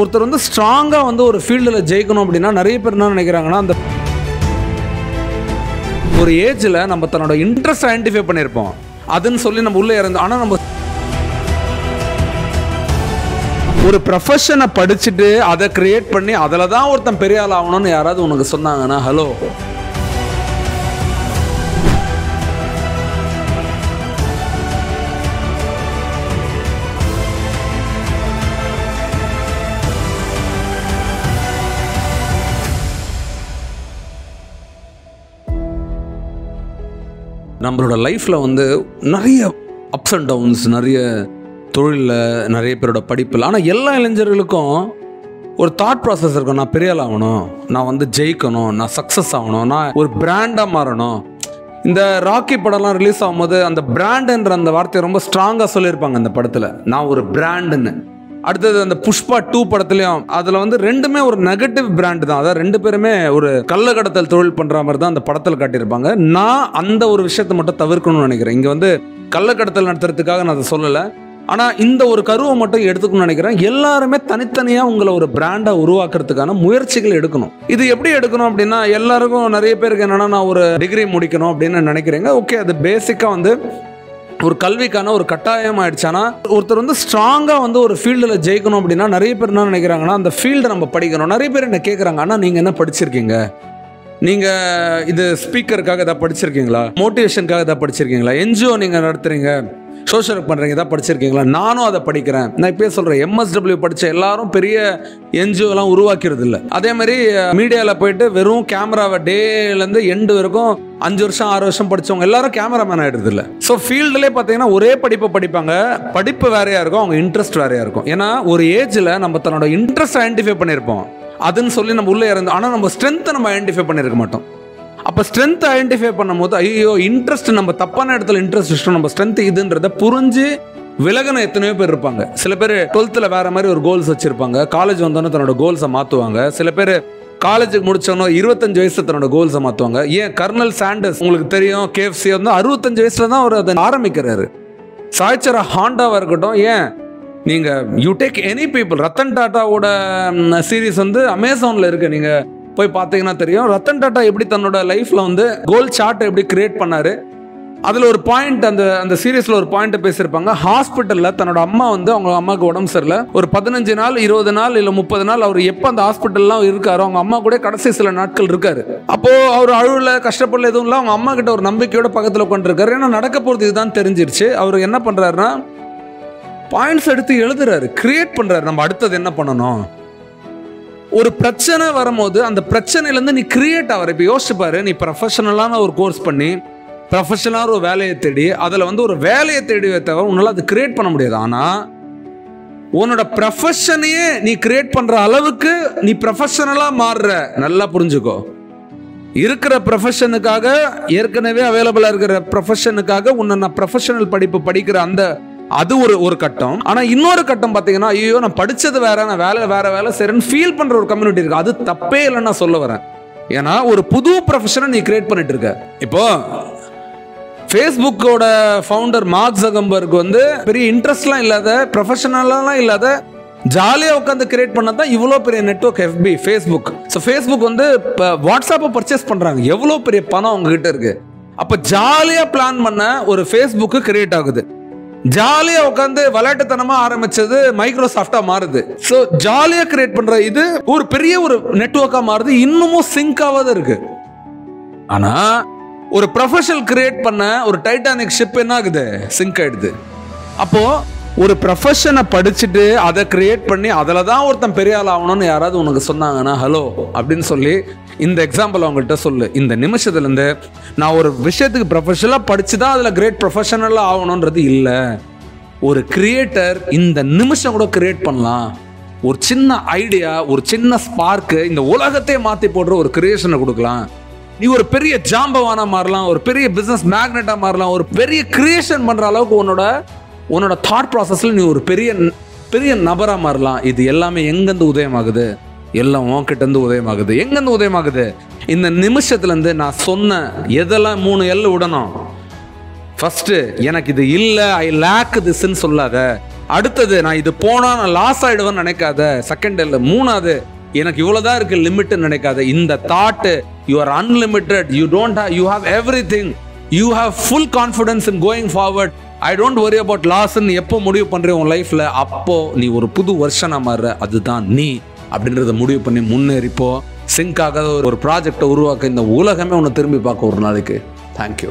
ஒருத்தர் வந்து ஸ்ட்ராங்கா வந்து ஒரு ஃபீல்டில் ஜெயிக்கணும் அப்படின்னா நிறைய பேர் என்ன நினைக்கிறாங்கன்னா, அந்த ஒரு ஏஜ்ல நம்ம தன்னோட இன்ட்ரெஸ்ட் ஐடென்டிஃபை பண்ணியிருப்போம், அதுன்னு சொல்லி நம்ம உள்ள இறந்தோம். ஆனால் நம்ம ஒரு ப்ரொஃபஷனை படிச்சுட்டு அதை கிரியேட் பண்ணி அதில் தான் ஒருத்தன் பெரிய ஆள் ஆகணும்னு யாராவது உனக்கு சொன்னாங்கன்னா, ஹலோ, நம்மளோட லைஃப்பில் வந்து நிறைய அப்ஸ் அண்ட் டவுன்ஸ், நிறைய தொழிலில், நிறைய பேரோட படிப்பில். ஆனால் எல்லா இளைஞர்களுக்கும் ஒரு தாட் ப்ராசஸ் இருக்கும். நான் பெரிய ஆள் ஆகணும், நான் வந்து ஜெயிக்கணும், நான் சக்ஸஸ் ஆகணும், நான் ஒரு பிராண்டாக மாறணும். இந்த ராக்கி படம்லாம் ரிலீஸ் ஆகும்போது அந்த பிராண்டுன்ற அந்த வார்த்தையை ரொம்ப ஸ்ட்ராங்காக சொல்லியிருப்பாங்க அந்த படத்தில், நான் ஒரு பிராண்டுன்னு. அடுத்தது அந்த புஷ்பா 2 படத்துலையும் அதில் வந்து ரெண்டுமே ஒரு நெகட்டிவ் பிராண்டு தான். அதாவது ரெண்டு பேருமே ஒரு கள்ளக்கடத்தல் தொழில் பண்ணுற மாதிரி தான் அந்த படத்தில் காட்டியிருப்பாங்க. நான் அந்த ஒரு விஷயத்தை மட்டும் தவிர்க்கணும்னு நினைக்கிறேன். இங்கே வந்து கள்ளக்கடத்தல் நடத்துறதுக்காக நான் அதை சொல்லலை, ஆனால் இந்த ஒரு கருவை மட்டும் எடுத்துக்கணும்னு நினைக்கிறேன். எல்லாருமே தனித்தனியாக உங்களை ஒரு பிராண்டாக உருவாக்குறதுக்கான முயற்சிகள் எடுக்கணும். இது எப்படி எடுக்கணும் அப்படின்னா, எல்லாருக்கும் நிறைய பேருக்கு என்னென்னா, நான் ஒரு டிகிரி முடிக்கணும் அப்படின்னு நினைக்கிறீங்க. ஓகே, அது பேசிக்காக வந்து ஒரு கல்விக்கான ஒரு கட்டாயம் ஆயிடுச்சு. ஆனால் ஒருத்தர் வந்து ஸ்ட்ராங்காக வந்து ஒரு ஃபீல்டில் ஜெயிக்கணும் அப்படின்னா நிறைய பேர் என்ன நினைக்கிறாங்கன்னா, அந்த ஃபீல்டை நம்ம படிக்கணும். நிறைய பேர் என்ன கேட்குறாங்க, ஆனால் நீங்கள் என்ன படிச்சிருக்கீங்க, நீங்கள் இது ஸ்பீக்கருக்காக எதாவது படிச்சிருக்கீங்களா, மோட்டிவேஷனுக்காக எதாவது படிச்சிருக்கீங்களா, என்ஜிஓ நீங்கள் நடத்துறீங்க, சோஷியல் ஒர்க் பண்ணுறீங்க, எதாவது படிச்சிருக்கீங்களா? நானும் அதை படிக்கிறேன். நான் இப்போ சொல்கிறேன், MSW படித்த எல்லாரும் பெரிய என்ஜிஓலாம் உருவாக்கிறது இல்லை. அதே மாதிரி மீடியாவில் போயிட்டு வெறும் கேமராவை டேலேருந்து எண்டு வரைக்கும் 5 வருஷம் 6 வருஷம் படித்தவங்க எல்லாரும் கேமராமேன் ஆகிடுறது இல்லை. ஸோ ஃபீல்டுலேயே பார்த்தீங்கன்னா ஒரே படிப்பை படிப்பாங்க, படிப்பு வேறையாக இருக்கும், அவங்க இன்ட்ரெஸ்ட் வேறையாக இருக்கும். ஏன்னா ஒரு ஏஜில் நம்ம தன்னோட இன்ட்ரெஸ்ட் ஐடென்டிஃபை பண்ணியிருப்போம், அதுன்னு சொல்லி நம்ம உள்ளே இறந்தோம். ஆனால் நம்ம ஸ்ட்ரென்த்தை நம்ம ஐடென்டிஃபை பண்ணியிருக்க மாட்டோம். அப்போ ஸ்ட்ரென்த் ஐடென்டிஃபை பண்ணும்போது, ஐயோ இன்ட்ரெஸ்ட் நம்ம தப்பான இடத்துல இன்ட்ரெஸ்ட் வச்சிட்டோம், நம்ம ஸ்ட்ரென்த் இதுன்றதை புரிஞ்சு விலகின எத்தனையோ பேர் இருப்பாங்க. சில பேர் 12th வேற மாதிரி ஒரு கோல்ஸ் வச்சிருப்பாங்க, காலேஜ் வந்தோன்னே தன்னோட கோல்ஸை மாற்றுவாங்க. சில பேர் காலேஜுக்கு முடிச்சோன்னா 25 வயசுல தன்னோட கோல்ஸை மாற்றுவாங்க. ஏன் கர்னல் சாண்டர்ஸ் உங்களுக்கு தெரியும், KFC வந்து 65 வயசுல தான் அவர் அதை ஆரம்பிக்கிறாரு. சாய்ச்சரா ஹாண்டாவாக இருக்கட்டும், ஏன் நீங்கள் you take any people, Ratan டாட்டாவோட சீரீஸ் வந்து அமேசானில் இருக்குது, நீங்கள் போய் பார்த்தீங்கன்னா தெரியும். ரத்தன் டாட்டா எப்படி தன்னோட லைஃப்பில் வந்து கோல் சார்ட்டை எப்படி கிரியேட் பண்ணார். அதில் ஒரு பாயிண்ட், அந்த சீரீஸில் ஒரு பாயிண்ட்டை பேசியிருப்பாங்க. ஹாஸ்பிட்டலில் தன்னோட அம்மா வந்து, அவங்க அம்மாவுக்கு உடம்பு சரியில்லை, ஒரு 15 நாள் 20 நாள் இல்லை 30 நாள் அவர் எப்போ அந்த ஹாஸ்பிட்டல்லாம் இருக்காரோ அவங்க அம்மா கூட கடைசி சில நாட்கள் இருக்காரு. அப்போது அவர் அழுவல, கஷ்டப்படல, எதுவும் இல்லை. அவங்க அம்மா கிட்ட ஒரு நம்பிக்கையோட பக்கத்தில் உட்காந்துருக்காரு. ஏன்னா நடக்க போகிறது இதுதான் தெரிஞ்சிருச்சு. அவர் என்ன பண்ணுறாருன்னா, பாயிண்ட்ஸ் எடுத்து எழுதுறாரு, கிரியேட் பண்ணுறாரு, நம்ம அடுத்தது என்ன பண்ணணும். ஒரு பிரச்சனை வரும்போது அந்த பிரச்சனையிலேருந்து நீ கிரியேட் ஆகிற. இப்போ யோசிச்சு பாரு, நீ ப்ரொஃபஷனலான ஒரு கோர்ஸ் பண்ணி ப்ரொஃபஷனலான ஒரு வேலையை தேடி அதில் வந்து ஒரு வேலையை தேடி தவிர உன்னால் அது கிரியேட் பண்ண முடியாது. ஆனால் உன்னோட ப்ரொஃபஷனையே நீ கிரியேட் பண்ணுற அளவுக்கு நீ ப்ரொஃபஷனலாக மாறுற. நல்லா புரிஞ்சுக்கோ, இருக்கிற ப்ரொஃபஷனுக்காக, ஏற்கனவே அவைலபிளாக இருக்கிற ப்ரொஃபஷனுக்காக உன்னை நான் ப்ரொஃபஷனல் படிப்பு படிக்கிற அந்த அது ஒரு கட்டம். ஆனால் இன்னொரு கட்டம் பார்த்தீங்கன்னா, ஐயோ நான் படித்தது வேற, நான் வேலை செய்கிறேன்னு ஃபீல் பண்ணுற ஒரு கம்யூனிட்டி இருக்கு. அது தப்பே இல்லைன்னு நான் சொல்ல வரேன். ஏன்னா ஒரு புது ப்ரொஃபஷனை நீ கிரியேட் பண்ணிட்டு இருக்க. இப்போ ஃபேஸ்புக்கோட ஃபவுண்டர் மார்க் ஜக்கர்பர்க் வந்து பெரிய இன்ட்ரெஸ்ட்லாம் இல்லாத, ப்ரொஃபஷனலாம் இல்லாத, ஜாலியாக உட்காந்து கிரியேட் பண்ண தான் இவ்வளோ பெரிய network FB, Facebook. So Facebook வந்து இப்போ வாட்ஸ்அப்பை பர்ச்சேஸ் பண்ணுறாங்க, எவ்வளோ பெரிய பணம் அவங்ககிட்ட இருக்கு. அப்போ ஜாலியாக பிளான் பண்ண ஒரு ஃபேஸ்புக்கு கிரியேட் ஆகுது. ஜாலியாக உட்காந்து விளையாட்டுத்தனமாக ஆரம்பிச்சது மைக்ரோசாஃப்டாக மாறுது. ஸோ ஜாலியாக கிரியேட் பண்ணுற இது ஒரு பெரிய ஒரு நெட்வொர்க்காக மாறுது, இன்னமும் சிங்காக தான் இருக்கு. ஆனால் ஒரு ப்ரொஃபஷனல் கிரியேட் பண்ண ஒரு டைட்டானிக் ஷிப் என்ன ஆகுது, சிங்க் ஆயிடுது. அப்போ ஒரு ப்ரொஃபஷனை படிச்சுட்டு அதை கிரியேட் பண்ணி அதில் தான் ஒருத்தன் பெரிய ஆள் ஆகணும்னு யாராவது உனக்கு சொன்னாங்கன்னா, ஹலோ அப்படின்னு சொல்லி இந்த எக்ஸாம்பிள் அவங்கள்ட்ட சொல்லு. இந்த நிமிஷத்துலேருந்து நான் ஒரு விஷயத்துக்கு ப்ரொஃபஷனலாக படித்து தான் அதில் கிரேட் ப்ரொஃபஷனலாக ஆகணுன்றது இல்லை. ஒரு கிரியேட்டர் இந்த நிமிஷம் கூட கிரியேட் பண்ணலாம். ஒரு சின்ன ஐடியா, ஒரு சின்ன ஸ்பார்க்கு இந்த உலகத்தையே மாற்றி போடுற ஒரு கிரியேஷனை கொடுக்கலாம். நீ ஒரு பெரிய ஜாம்பவானா மாறலாம், ஒரு பெரிய பிஸ்னஸ் மேக்னெட்டாக மாறலாம், ஒரு பெரிய கிரியேஷன் பண்ணுற அளவுக்கு உன்னோட தாட் ப்ராசஸில் நீ ஒரு பெரிய நபராக மாறலாம். இது எல்லாமே எங்கேருந்து உதயமாகுது? எல்லாம் உன்கிட்டேருந்து உதயமாகுது. எங்கேருந்து உதயமாகுது? இந்த நிமிஷத்துலேருந்து நான் சொன்ன எதெல்லாம் 3 L விடணும். ஃபஸ்ட்டு எனக்கு இது இல்லை, ஐ லேக் திஸ்ன்னு சொல்லாத. அடுத்தது நான் இது போனா நான் லாஸ் ஆயிடுவேன்னு நினைக்காத. செகண்ட் இல்லை, மூணாவது எனக்கு இவ்வளவுதான் இருக்கு லிமிட்னு நினைக்காத. இந்த thought you are unlimited, you don't have, you have everything, you have full confidence in going forward. I don't worry about லாஸ்ன்னு எப்போ முடிவு பண்றேன் உன் லைஃப்ல, அப்போ நீ ஒரு புது வருஷனா மாறுற, அதுதான் நீ அப்படின்றத முடிவு பண்ணி முன்னேறிப்போ. சிங்க் ஆகாத ஒரு ப்ராஜெக்டை உருவாக்க இந்த உலகமே உன்னை திரும்பி பார்க்க ஒரு நாளைக்கு. தேங்க்யூ.